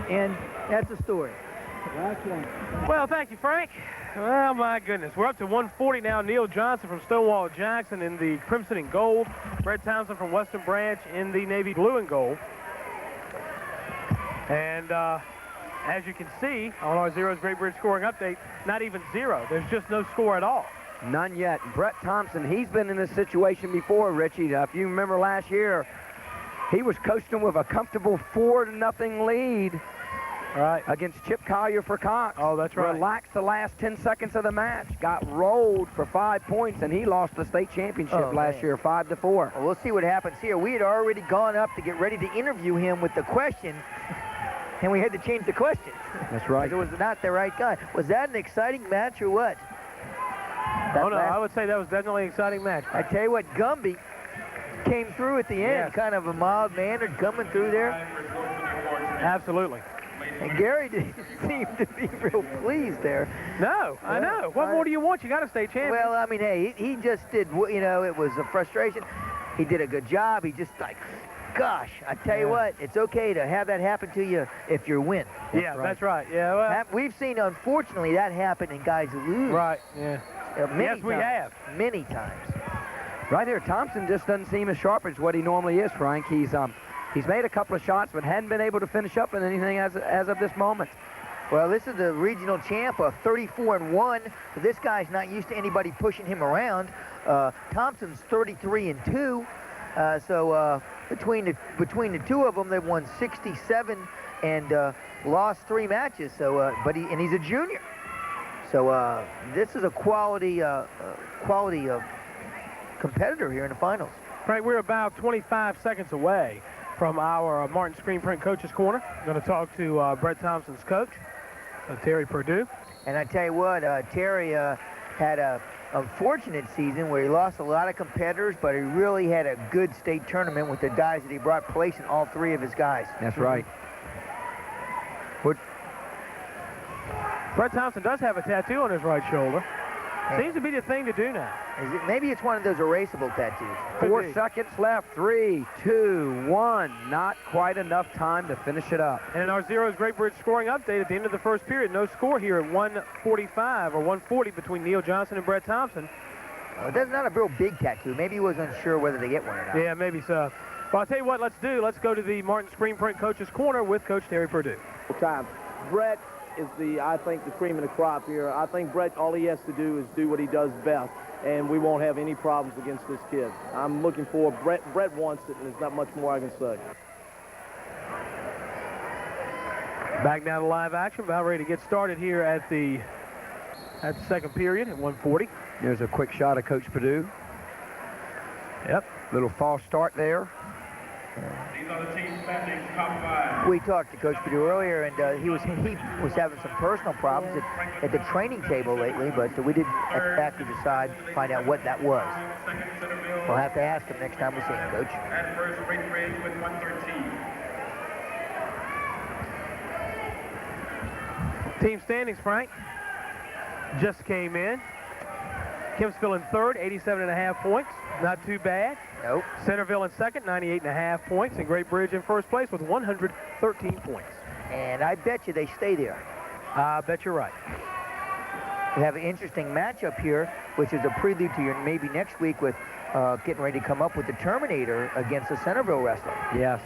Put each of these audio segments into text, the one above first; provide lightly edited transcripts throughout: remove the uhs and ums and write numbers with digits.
And that's the story. Last one. Well, thank you, Frank. Well, my goodness. We're up to 140 now. Neil Johnson from Stonewall Jackson in the crimson and gold. Brett Thompson from Western Branch in the navy blue and gold. And as you can see on our Zero's Great Bridge scoring update, not even zero. There's just no score at all. None yet. Brett Thompson, he's been in this situation before, Richie. If you remember last year, he was coasting with a comfortable 4-0 lead. Right. Against Chip Collier for Cox. Oh, that's right. Relaxed the last 10 seconds of the match. Got rolled for 5 points, and he lost the state championship last year, 5-4. Well, we'll see what happens here. We had already gone up to get ready to interview him with the question, and we had to change the question. That's right. It was not the right guy. Was that an exciting match or what? Oh, no, I would say that was definitely an exciting match. I tell you what, Gumby came through at the end, kind of a mild-mannered coming through there. Absolutely. And Gary didn't seem to be real pleased there. No, I know. What more do you want? You got to stay champion. Well, I mean, hey, he just did, you know, it was a frustration. He did a good job. He just like, gosh, I tell you what, it's okay to have that happen to you if you win. That's right. Yeah, well, we've seen, unfortunately, that happen and guys lose. Right, yeah. Yes, we have. Many times. Right here, Thompson just doesn't seem as sharp as what he normally is, Frank. He's made a couple of shots, but hadn't been able to finish up in anything as of this moment. Well, this is the regional champ, 34-1. But this guy's not used to anybody pushing him around. Thompson's 33-2. So between the two of them, they've won 67 and lost 3 matches. So, and he's a junior. So this is a quality competitor here in the finals. Right, we're about 25 seconds away from our Martin Screen Print Coaches Corner. I'm going to talk to Brett Thompson's coach, Terry Perdue. And I tell you what, Terry had a unfortunate season where he lost a lot of competitors, but he really had a good state tournament with the guys that he brought, placing all 3 of his guys. That's right. Brett Thompson does have a tattoo on his right shoulder. Seems to be the thing to do now. Maybe it's one of those erasable tattoos. 4 seconds left. 3, 2, 1. Not quite enough time to finish it up. And our Zero's Great Bridge scoring update at the end of the first period. No score here at 145 or 140 between Neil Johnson and Brett Thompson. That's not a real big tattoo. Maybe he was unsure whether to get one or not. Yeah, maybe so. Well, I'll tell you what, let's go to the Martin Screen Print Coaches Corner with Coach Terry Perdue. Time. Brett is I think, the cream of the crop here. I think Brett, all he has to do is do what he does best, and we won't have any problems against this kid. I'm looking for Brett wants it, and there's not much more I can say. Back now to live action, about ready to get started here at the second period at 140. There's a quick shot of Coach Perdue. Yep. Little false start there. These are the team standings, top 5. We talked to Coach Perdue earlier, and he was having some personal problems at the training table lately, but we didn't exactly find out what that was. We'll have to ask him next time we see him, Coach. At first, Great Bridge with 113. Team standings, Frank, just came in. Kempsville in third, 87.5 points. Not too bad. Nope. Centerville in second, 98.5 points. And Great Bridge in first place with 113 points. And I bet you they stay there. I bet you're right. We have an interesting matchup here, which is a prelude to your maybe next week with getting ready to come up with the Terminator against the Centerville wrestler. Yes.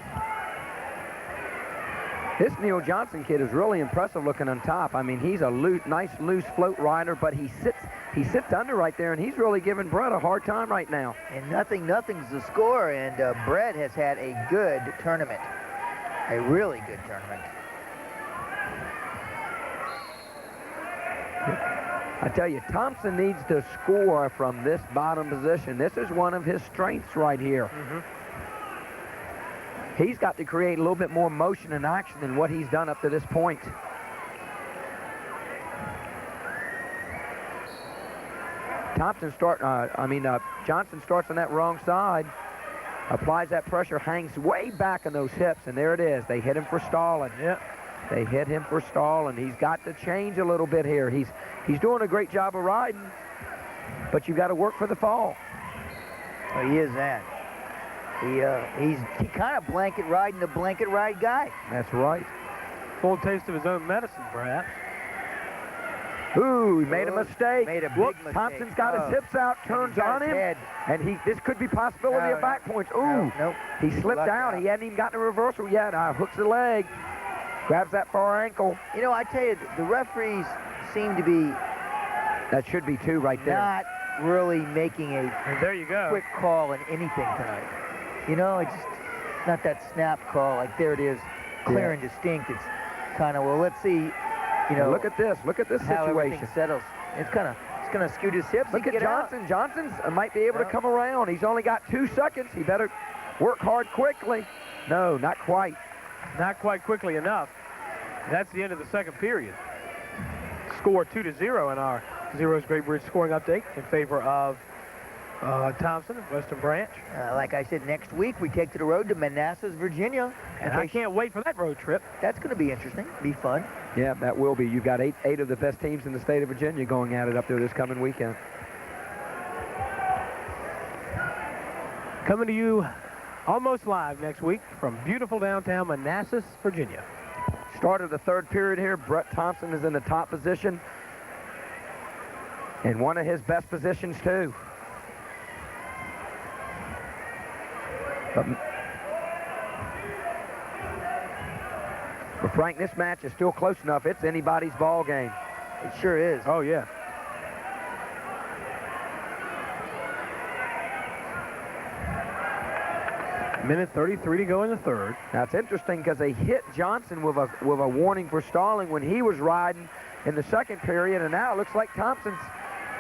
This Neil Johnson kid is really impressive looking on top. I mean, he's a nice loose float rider, but he sits under right there, and he's really giving Brett a hard time right now. And nothing's the score, and Brett has had a good tournament, a really good tournament. I tell you, Thompson needs to score from this bottom position. This is one of his strengths right here. Mm-hmm. He's got to create a little bit more motion and action than what he's done up to this point. Johnson starts on that wrong side, applies that pressure, hangs way back on those hips, and there it is. They hit him for stalling. Yep. They hit him for stalling. He's got to change a little bit here. He's doing a great job of riding, but you've got to work for the fall. Well, he is that. He kind of blanket riding the blanket ride guy. That's right. Full taste of his own medicine, perhaps. Ooh, he made a mistake. Made a big Whoops, mistake. Thompson's got his hips out, turns got on his him, head. and this could be possibility No, of back points. Ooh, No, nope. he slipped Luck out. out. He hadn't even gotten a reversal yet. Hooks the leg, grabs that far ankle. You know, I tell you, the referees seem to be That should be two right there. not really making a And there you go. quick call in anything tonight. You know, it's just not that snap call. Like, there it is, clear Yeah. and distinct. It's kind of, well, let's see, you know, Look at this. Look at this how everything situation. settles. It's going to scoot his hips. Look He at can get out. Johnson. Johnson's might be able to Yeah. come around. He's only got 2 seconds. He better work hard quickly. No, not quite. Not quite quickly enough. That's the end of the second period. Score 2-0 in our Zero's Great Bridge scoring update in favor of Thompson and Western Branch. Like I said, next week we take to the road to Manassas, Virginia. And I can't wait for that road trip. That's going to be interesting. Be fun. Yeah, that will be. You've got eight of the best teams in the state of Virginia going at it up there this coming weekend. Coming to you almost live next week from beautiful downtown Manassas, Virginia. Start of the third period here. Brett Thompson is in the top position. And one of his best positions, too. But Frank, this match is still close enough. It's anybody's ball game. It sure is. Oh, yeah. Minute 33 to go in the third. Now, it's interesting because they hit Johnson with a warning for stalling when he was riding in the second period, and now it looks like Thompson's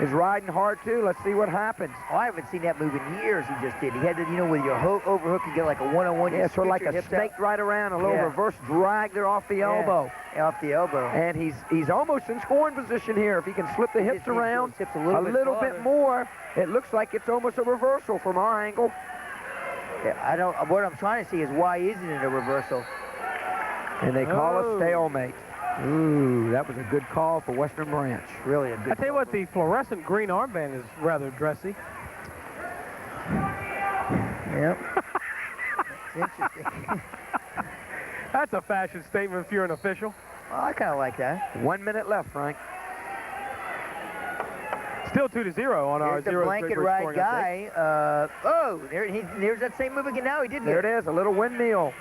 is riding hard, too. Let's see what happens. Oh, I haven't seen that move in years. He just did. He had to, you know, with your overhook, you get like a one-on-one. Yeah, you sort of like scoot your a hips out. snake right around, a little Yeah. reverse drag there off the elbow. Yeah, off the elbow. And he's almost in scoring position here. If he can slip the hips Just needs to around hips a a little little bit bit more, it looks like it's almost a reversal from our angle. Yeah, what I'm trying to see is why isn't it a reversal? And they call Oh. a stalemate. Ooh, that was a good call for Western Branch. Really a good I tell you what, the fluorescent green armband is rather dressy. Yep. Interesting. That's a fashion statement if you're an official. Well, I kind of like that. 1 minute left, Frank. Still 2-0 on our There's the Zero's blanket Great Bridge ride scoring update. guy. There's that same move again now. He did There it. it is, a little windmill.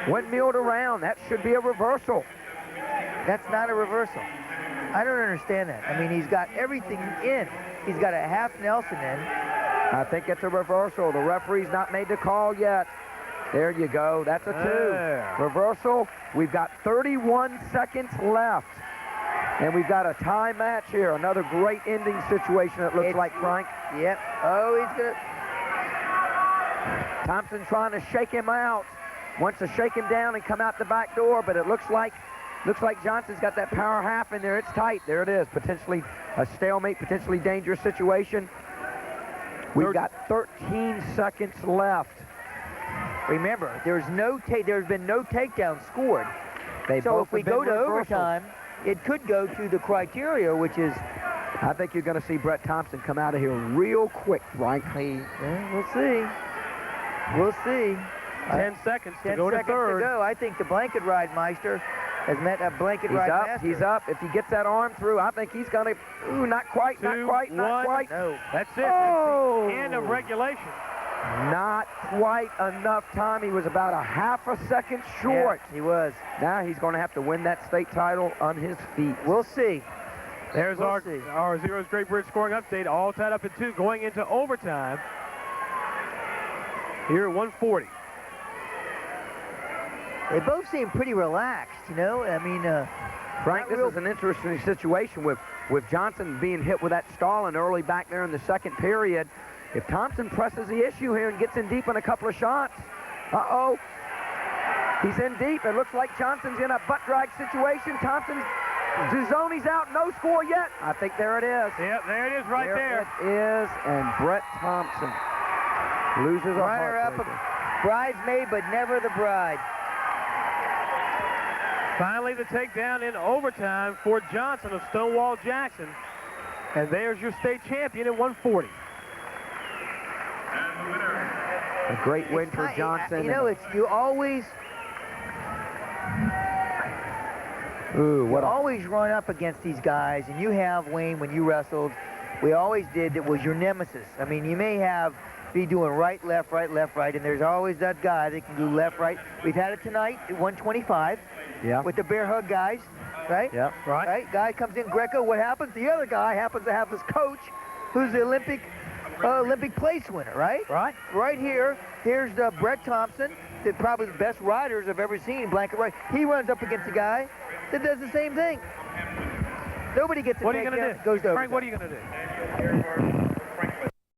Windmilled around. That should be a reversal. That's not a reversal. I don't understand that. I mean, he's got everything in. He's got a half Nelson in. I think it's a reversal. The referee's not made the call yet. There you go. That's a 2. There. Reversal. We've got 31 seconds left. And we've got a tie match here. Another great ending situation, it looks like, Frank. Yep. Oh, he's going to... Thompson trying to shake him out. Wants to shake him down and come out the back door, but it looks like Johnson's got that power half in there. It's tight. There it is. Potentially a stalemate, potentially dangerous situation. We've got 13 seconds left. Remember, there's been no takedown scored. They So both if we have been go to reversals. overtime, it could go to the criteria, which is... I think you're going to see Brett Thompson come out of here real quick, Frank. We'll see. We'll see. 10 seconds to 10 go to seconds third. to go. I think the blanket ride meister has met a blanket He's ride up. master. He's up. If he gets that arm through, I think he's going to... Ooh, not quite, not 2, quite, not 1. quite. No. That's it. Oh! That's the end of regulation. Not quite enough time. He was about a half a second short. Yeah, he was. Now he's going to have to win that state title on his feet. We'll see. There's We'll see. our Zero's Great Bridge scoring update, all tied up at 2, going into overtime. Here at 140. They both seem pretty relaxed, you know. I mean, Frank, not this real- is an interesting situation with Johnson being hit with that stalling early back there in the second period. If Thompson presses the issue here and gets in deep on a couple of shots, uh-oh. He's in deep. It looks like Johnson's in a butt drag situation. Thompson's Zizoni's out, no score yet. I think there it is. Yep, there it is right there. It is, and Brett Thompson loses a runner-up, heartbreaker. bridesmaid, but never the bride. Finally, the takedown in overtime for Johnson of Stonewall Jackson. And there's your state champion at 140. A great win for I- Johnson. You know, you always... Ooh, what You a... always run up against these guys, and you have, Wayne, when you wrestled, we always did, that was your nemesis. I mean, you may be doing right, left, and there's always that guy that can do left, right. We've had it tonight at 125 Yeah. with the bear hug guys, right? Yeah. Right. Guy comes in, Greco. What happens? The other guy happens to have his coach, who's the Olympic place winner, right? Right. Right here, here's Brett Thompson, probably the best riders I've ever seen, blanket right. He runs up against a guy that does the same thing. Nobody gets a What are you going to takedown, do? goes to Frank, overtime. what are you going to do?